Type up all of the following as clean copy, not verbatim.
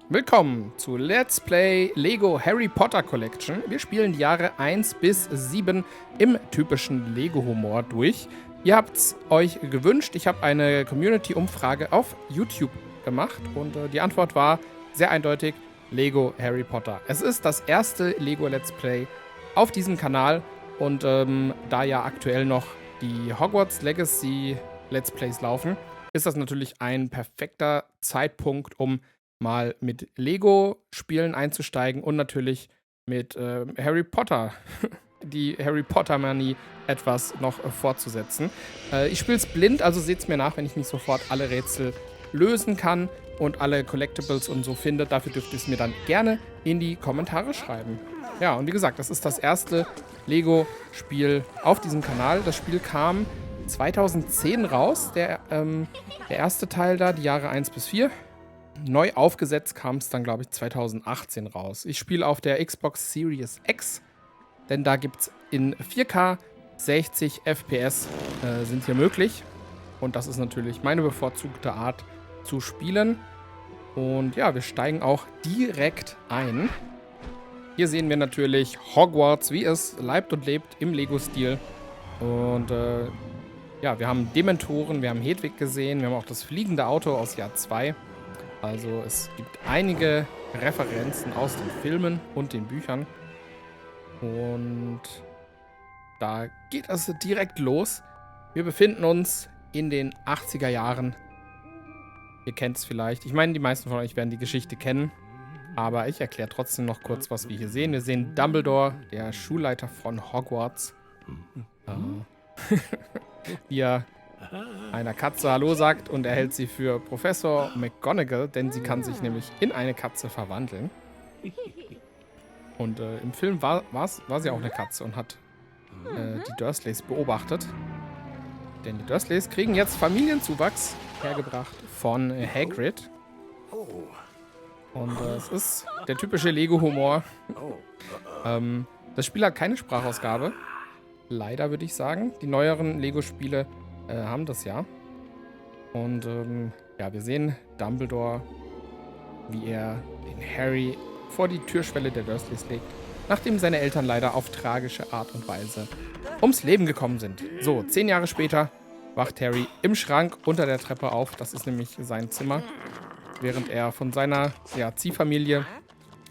Willkommen zu Let's Play Lego Harry Potter Collection. Wir spielen die Jahre 1 bis 7 im typischen Lego-Humor durch. Ihr habt es euch gewünscht. Ich habe eine Community-Umfrage auf YouTube gemacht und die Antwort war sehr eindeutig Lego Harry Potter. Es ist das erste Lego Let's Play auf diesem Kanal und da ja aktuell noch die Hogwarts Legacy Let's Plays laufen, ist das natürlich ein perfekter Zeitpunkt, um mal mit Lego-Spielen einzusteigen und natürlich mit Harry Potter, die Harry Potter-Manie etwas noch fortzusetzen. Ich spiele es blind, also seht es mir nach, wenn ich nicht sofort alle Rätsel lösen kann und alle Collectibles und so finde. Dafür dürft ihr es mir dann gerne in die Kommentare schreiben. Ja, und wie gesagt, das ist das erste Lego-Spiel auf diesem Kanal. Das Spiel kam 2010 raus, der erste Teil da, die Jahre 1 bis 4. Neu aufgesetzt kam es dann, glaube ich, 2018 raus. Ich spiele auf der Xbox Series X, denn da gibt es in 4K 60 FPS sind hier möglich. Und das ist natürlich meine bevorzugte Art zu spielen. Und ja, wir steigen auch direkt ein. Hier sehen wir natürlich Hogwarts, wie es leibt und lebt im Lego-Stil. Und ja, wir haben Dementoren, wir haben Hedwig gesehen, wir haben auch das fliegende Auto aus Jahr 2. Also es gibt einige Referenzen aus den Filmen und den Büchern. Und da geht es direkt los. Wir befinden uns in den 80er Jahren. Ihr kennt es vielleicht. Ich meine, die meisten von euch werden die Geschichte kennen. Aber ich erkläre trotzdem noch kurz, was wir hier sehen. Wir sehen Dumbledore, der Schulleiter von Hogwarts. Wie er einer Katze Hallo sagt und er hält sie für Professor McGonagall, denn sie kann sich nämlich in eine Katze verwandeln. Und im Film war sie auch eine Katze und hat die Dursleys beobachtet. Denn die Dursleys kriegen jetzt Familienzuwachs hergebracht von Hagrid. Und es ist der typische Lego-Humor. Das Spiel hat keine Sprachausgabe. Leider, würde ich sagen. Die neueren Lego-Spiele haben das ja. Und ja, wir sehen Dumbledore, wie er den Harry vor die Türschwelle der Dursleys legt, nachdem seine Eltern leider auf tragische Art und Weise ums Leben gekommen sind. So, 10 Jahre später wacht Harry im Schrank unter der Treppe auf. Das ist nämlich sein Zimmer, während er von seiner Ziehfamilie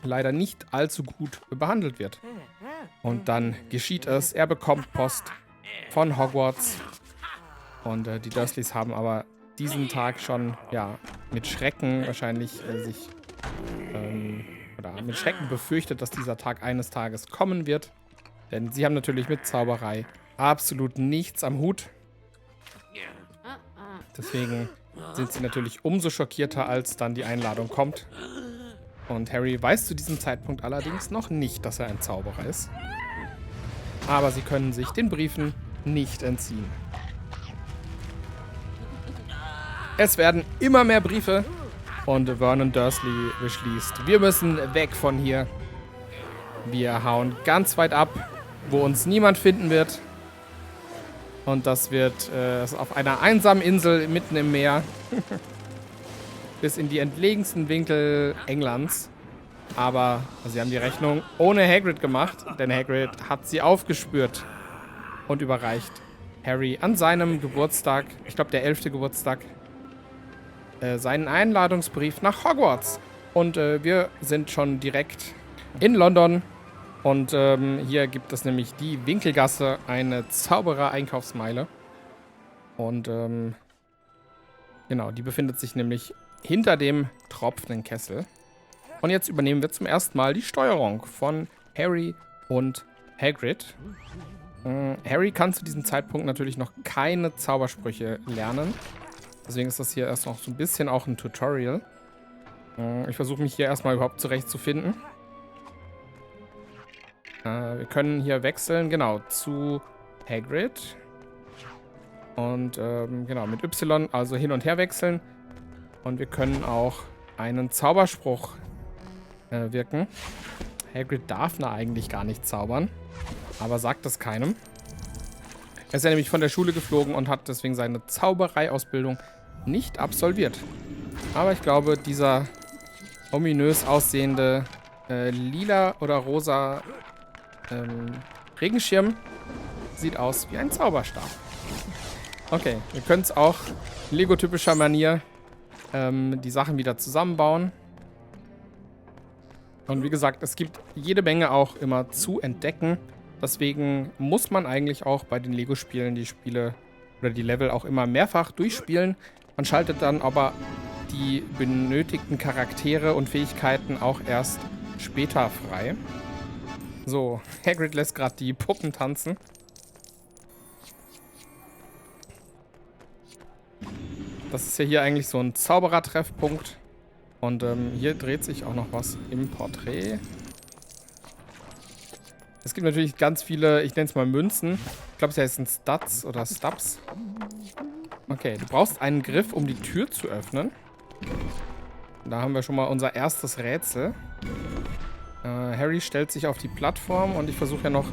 leider nicht allzu gut behandelt wird. Und dann geschieht es, er bekommt Post von Hogwarts. Und die Dursleys haben aber diesen Tag schon, ja, mit Schrecken wahrscheinlich oder mit Schrecken befürchtet, dass dieser Tag eines Tages kommen wird. Denn sie haben natürlich mit Zauberei absolut nichts am Hut. Deswegen sind sie natürlich umso schockierter, als dann die Einladung kommt. Und Harry weiß zu diesem Zeitpunkt allerdings noch nicht, dass er ein Zauberer ist. Aber sie können sich den Briefen nicht entziehen. Es werden immer mehr Briefe und Vernon Dursley beschließt, wir müssen weg von hier. Wir hauen ganz weit ab, wo uns niemand finden wird. Und das wird auf einer einsamen Insel mitten im Meer bis in die entlegensten Winkel Englands. Aber sie haben die Rechnung ohne Hagrid gemacht, denn Hagrid hat sie aufgespürt und überreicht Harry an seinem Geburtstag, ich glaube der 11. Geburtstag, seinen Einladungsbrief nach Hogwarts. Und wir sind schon direkt in London. Und hier gibt es nämlich die Winkelgasse, eine Zauberer-Einkaufsmeile. Und genau, die befindet sich nämlich hinter dem tropfenden Kessel. Und jetzt übernehmen wir zum ersten Mal die Steuerung von Harry und Hagrid. Harry kann zu diesem Zeitpunkt natürlich noch keine Zaubersprüche lernen. Deswegen ist das hier erst noch so ein bisschen auch ein Tutorial. Ich versuche mich hier erstmal überhaupt zurechtzufinden. Wir können hier wechseln, genau, zu Hagrid. Und genau, mit Y, also hin und her wechseln. Und wir können auch einen Zauberspruch wirken. Hagrid darf eigentlich gar nicht zaubern, aber sagt das keinem. Er ist ja nämlich von der Schule geflogen und hat deswegen seine Zaubereiausbildung nicht absolviert. Aber ich glaube, dieser ominös aussehende lila oder rosa Regenschirm sieht aus wie ein Zauberstab. Okay, wir können es auch in Lego-typischer Manier die Sachen wieder zusammenbauen. Und wie gesagt, es gibt jede Menge auch immer zu entdecken. Deswegen muss man eigentlich auch bei den Lego-Spielen die Spiele oder die Level auch immer mehrfach durchspielen. Man schaltet dann aber die benötigten Charaktere und Fähigkeiten auch erst später frei. So, Hagrid lässt gerade die Puppen tanzen. Das ist ja hier eigentlich so ein Zauberer-Treffpunkt. Und hier dreht sich auch noch was im Porträt. Es gibt natürlich ganz viele, ich nenne es mal Münzen. Ich glaube, sie heißen Studs oder Stubs. Okay, du brauchst einen Griff, um die Tür zu öffnen. Da haben wir schon mal unser erstes Rätsel. Harry stellt sich auf die Plattform und ich versuche ja noch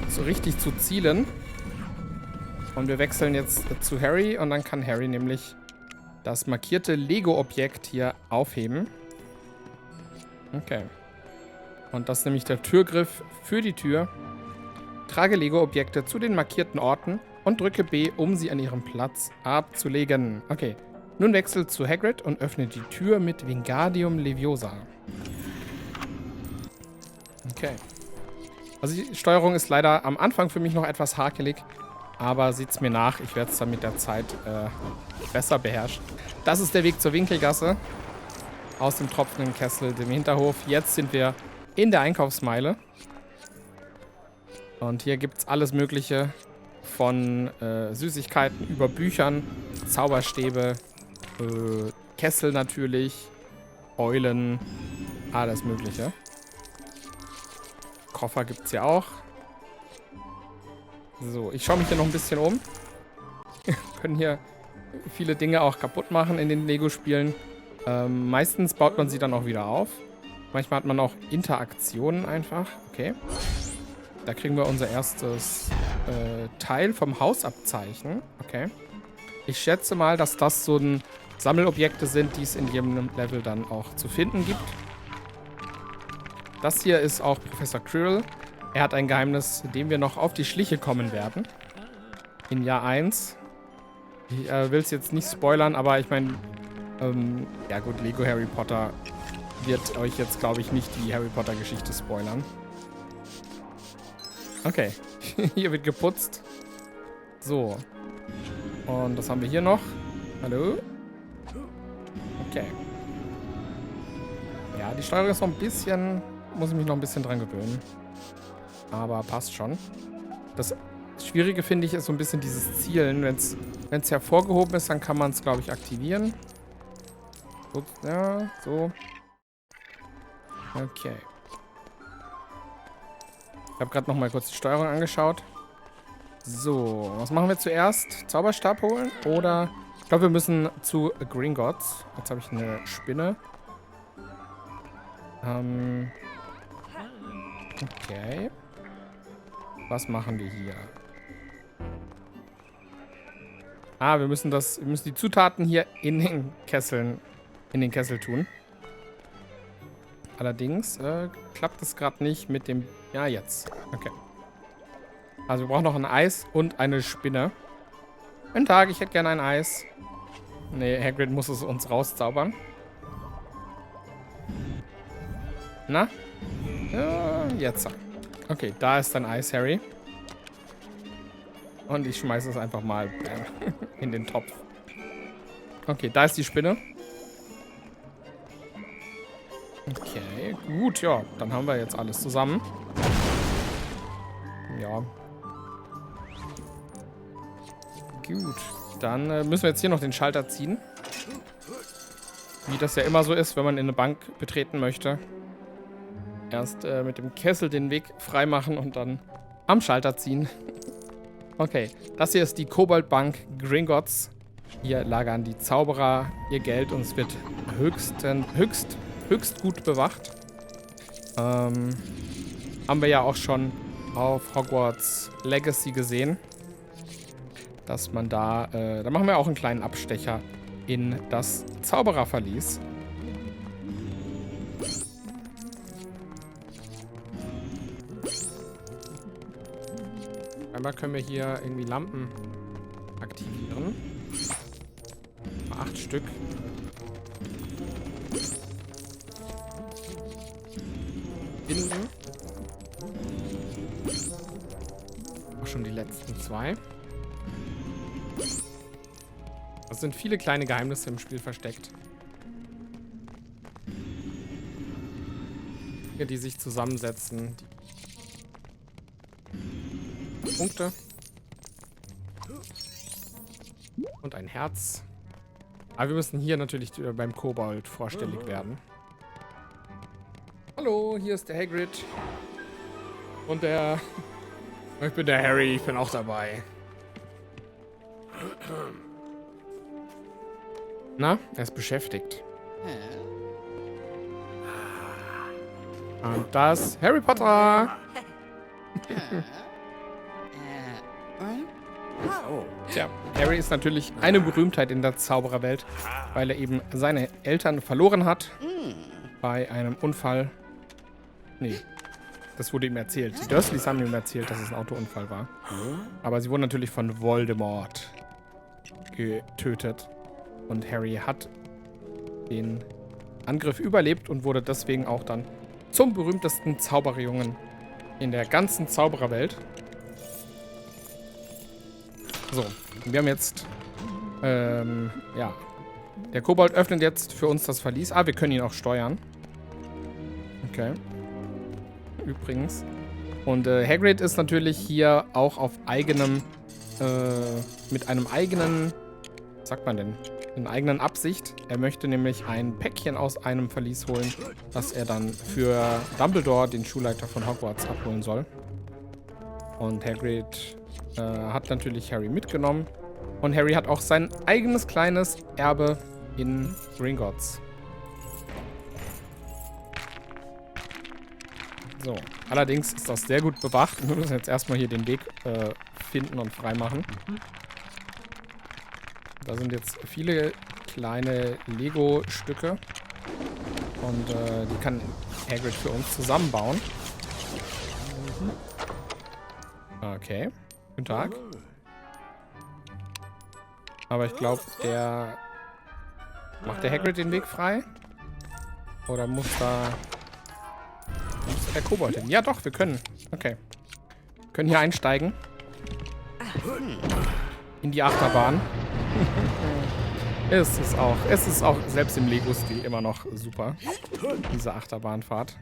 so richtig zu zielen. Und wir wechseln jetzt zu Harry und dann kann Harry nämlich das markierte Lego-Objekt hier aufheben. Okay. Und das ist nämlich der Türgriff für die Tür. Trage Lego-Objekte zu den markierten Orten und drücke B, um sie an ihrem Platz abzulegen. Okay. Nun wechsel zu Hagrid und öffne die Tür mit Wingardium Leviosa. Okay. Also die Steuerung ist leider am Anfang für mich noch etwas hakelig. Aber seht's mir nach, ich werde es dann mit der Zeit besser beherrschen. Das ist der Weg zur Winkelgasse. Aus dem tropfenden Kessel, dem Hinterhof. Jetzt sind wir in der Einkaufsmeile. Und hier gibt es alles Mögliche. Von Süßigkeiten über Büchern, Zauberstäbe, Kessel natürlich, Eulen, alles Mögliche. Koffer gibt es ja auch. So, ich schaue mich hier noch ein bisschen um. Wir können hier viele Dinge auch kaputt machen in den Lego-Spielen. Meistens baut man sie dann auch wieder auf. Manchmal hat man auch Interaktionen einfach. Okay. Da kriegen wir unser erstes Teil vom Hausabzeichen. Okay. Ich schätze mal, dass das so ein Sammelobjekte sind, die es in jedem Level dann auch zu finden gibt. Das hier ist auch Professor Quirrell. Er hat ein Geheimnis, dem wir noch auf die Schliche kommen werden. In Jahr 1. Ich will es jetzt nicht spoilern, aber ich meine, ja gut, Lego Harry Potter wird euch jetzt, glaube ich, nicht die Harry Potter Geschichte spoilern. Okay, hier wird geputzt. So. Und was haben wir hier noch? Hallo? Okay. Ja, die Steuerung ist noch ein bisschen, muss ich mich noch ein bisschen dran gewöhnen. Aber passt schon. Das Schwierige, finde ich, ist so ein bisschen dieses Zielen. Wenn es hervorgehoben ist, dann kann man es, glaube ich, aktivieren. So, ja, so. Okay. Ich habe gerade noch mal kurz die Steuerung angeschaut. So, was machen wir zuerst? Zauberstab holen? Oder, ich glaube, wir müssen zu Gringotts. Jetzt habe ich eine Spinne. Okay. Was machen wir hier? Ah, wir müssen die Zutaten hier in den Kessel tun. Allerdings klappt es gerade nicht mit dem... Ja, jetzt. Okay. Also wir brauchen noch ein Eis und eine Spinne. Guten Tag, ich hätte gerne ein Eis. Nee, Hagrid muss es uns rauszaubern. Na? Ja, jetzt. Okay, da ist dein Eis, Harry. Und ich schmeiße es einfach mal in den Topf. Okay, da ist die Spinne. Okay, gut, ja. Dann haben wir jetzt alles zusammen. Ja. Gut. Dann müssen wir jetzt hier noch den Schalter ziehen. Wie das ja immer so ist, wenn man in eine Bank betreten möchte. Erst mit dem Kessel den Weg freimachen und dann am Schalter ziehen. Okay, das hier ist die Koboldbank Gringotts. Hier lagern die Zauberer ihr Geld und es wird höchst gut bewacht. Haben wir ja auch schon auf Hogwarts Legacy gesehen. Dass man da machen wir auch einen kleinen Abstecher in das Zaubererverlies. Einmal können wir hier irgendwie Lampen aktivieren. 8 Stück. Binden. Auch schon die letzten 2. Es sind viele kleine Geheimnisse im Spiel versteckt. Hier, die sich zusammensetzen. Die Punkte. Und ein Herz. Aber wir müssen hier natürlich beim Kobold vorstellig werden. Hallo, hier ist der Hagrid. Und der... Ich bin der Harry, ich bin auch dabei. Na, er ist beschäftigt. Und das Harry Potter. Tja, Harry ist natürlich eine Berühmtheit in der Zaubererwelt, weil er eben seine Eltern verloren hat. Bei einem Unfall. Nee, das wurde ihm erzählt. Die Dursleys haben ihm erzählt, dass es ein Autounfall war. Aber sie wurden natürlich von Voldemort getötet. Und Harry hat den Angriff überlebt und wurde deswegen auch dann zum berühmtesten Zaubererjungen in der ganzen Zaubererwelt. So, wir haben jetzt, ja, der Kobold öffnet jetzt für uns das Verlies. Ah, wir können ihn auch steuern. Okay. Übrigens. Und Hagrid ist natürlich hier auch auf eigenem, mit einem eigenen, was sagt man denn, in eigenen Absicht. Er möchte nämlich ein Päckchen aus einem Verlies holen, das er dann für Dumbledore, den Schulleiter von Hogwarts, abholen soll. Und Hagrid hat natürlich Harry mitgenommen. Und Harry hat auch sein eigenes kleines Erbe in Gringotts. So, allerdings ist das sehr gut bewacht. Wir müssen jetzt erstmal hier den Weg finden und freimachen. Da sind jetzt viele kleine Lego-Stücke. Und die kann Hagrid für uns zusammenbauen. Okay. Guten Tag. Aber ich glaube, macht der Hagrid den Weg frei? Oder muss da der Kobold hin? Ja doch, wir können. Okay. Wir können hier einsteigen. In die Achterbahn. Es ist auch selbst im Lego-Stil immer noch super. Diese Achterbahnfahrt.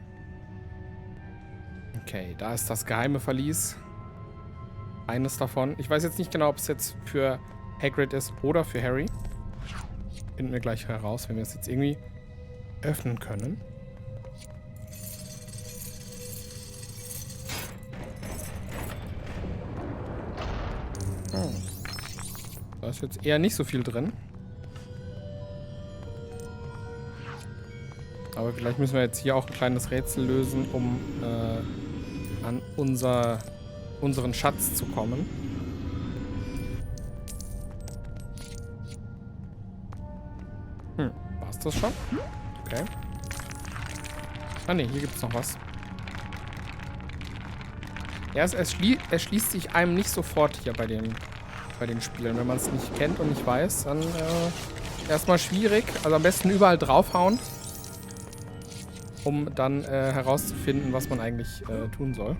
Okay, da ist das geheime Verlies. Eines davon. Ich weiß jetzt nicht genau, ob es jetzt für Hagrid ist oder für Harry. Finden wir gleich heraus, wenn wir es jetzt irgendwie öffnen können. Oh. Da ist jetzt eher nicht so viel drin. Aber vielleicht müssen wir jetzt hier auch ein kleines Rätsel lösen, um an unseren Schatz zu kommen. War's das schon? Okay. Ah ne, hier gibt's noch was. Ja, es schließt sich einem nicht sofort hier bei den Spielen. Wenn man es nicht kennt und nicht weiß, dann erstmal schwierig. Also am besten überall draufhauen, um dann herauszufinden, was man eigentlich tun soll.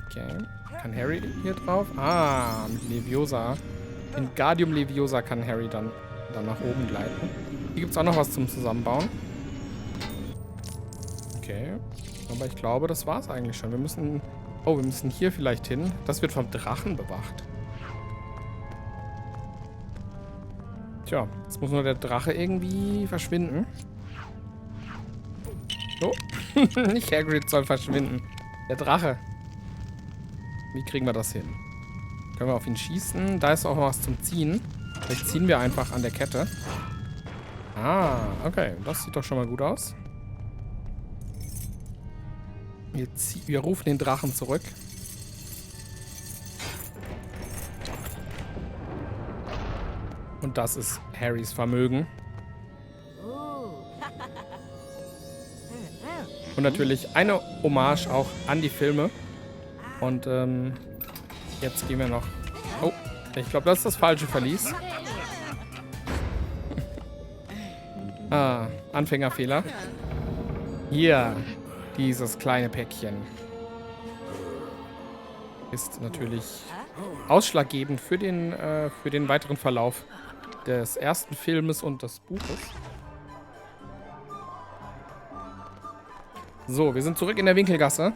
Okay. Kann Harry hier drauf? Ah, mit Leviosa. Wingardium Leviosa kann Harry dann nach oben gleiten. Hier gibt es auch noch was zum Zusammenbauen. Okay. Aber ich glaube, das war es eigentlich schon. Wir müssen hier vielleicht hin. Das wird vom Drachen bewacht. Tja, jetzt muss nur der Drache irgendwie verschwinden. Oh, nicht Hagrid soll verschwinden. Der Drache. Wie kriegen wir das hin? Können wir auf ihn schießen? Da ist auch noch was zum Ziehen. Vielleicht ziehen wir einfach an der Kette. Ah, okay. Das sieht doch schon mal gut aus. Wir rufen den Drachen zurück. Und das ist Harrys Vermögen. Und natürlich eine Hommage auch an die Filme. Und jetzt gehen wir noch... Oh, ich glaube, das ist das falsche Verlies. Anfängerfehler. Hier, dieses kleine Päckchen. Ist natürlich ausschlaggebend für den weiteren Verlauf des ersten Filmes und des Buches. So, wir sind zurück in der Winkelgasse.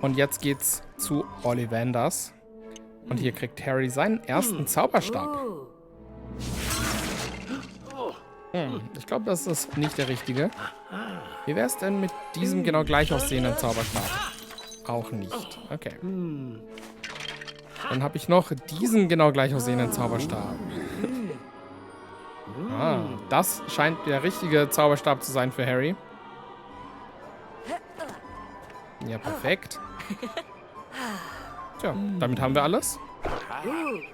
Und jetzt geht's zu Ollivanders. Und hier kriegt Harry seinen ersten Zauberstab. Ich glaube, das ist nicht der richtige. Wie wäre es denn mit diesem genau gleich aussehenden Zauberstab? Auch nicht. Okay. Dann habe ich noch diesen genau gleich aussehenden Zauberstab. Das scheint der richtige Zauberstab zu sein für Harry. Ja, perfekt. Tja, damit haben wir alles.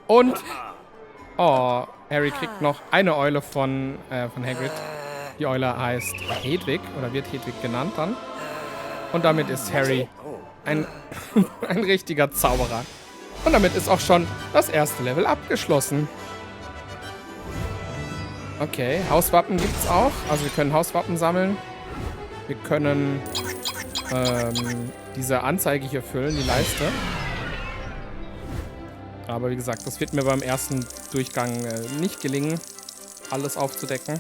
Und... Oh, Harry kriegt noch eine Eule von Hagrid. Die Eule heißt Hedwig, oder wird Hedwig genannt dann. Und damit ist Harry ein richtiger Zauberer. Und damit ist auch schon das erste Level abgeschlossen. Okay, Hauswappen gibt's auch. Also wir können Hauswappen sammeln. Wir können diese Anzeige hier füllen, die Leiste. Aber wie gesagt, das wird mir beim ersten Durchgang nicht gelingen, alles aufzudecken.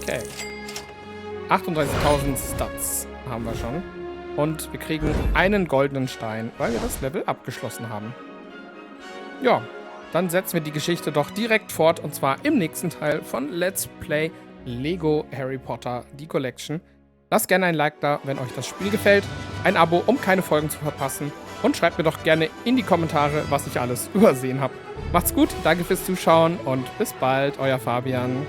Okay. 38.000 Stats haben wir schon. Und wir kriegen einen goldenen Stein, weil wir das Level abgeschlossen haben. Ja, dann setzen wir die Geschichte doch direkt fort. Und zwar im nächsten Teil von Let's Play Lego Harry Potter, die Collection. Lasst gerne ein Like da, wenn euch das Spiel gefällt. Ein Abo, um keine Folgen zu verpassen. Und schreibt mir doch gerne in die Kommentare, was ich alles übersehen habe. Macht's gut, danke fürs Zuschauen und bis bald, euer Fabian.